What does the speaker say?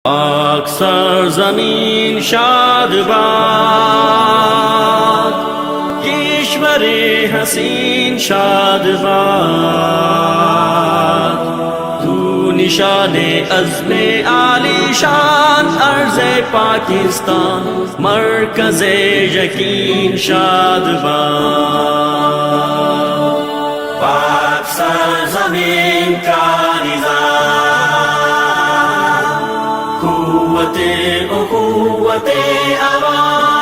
پاک سرزمین شاد باد، کشور حسین شاد باد، تو نشان عزم عالی شان ارض پاکستان، مرکز یقین شاد باد، پاک سرزمین کا نظام، قوت اخوت عوام،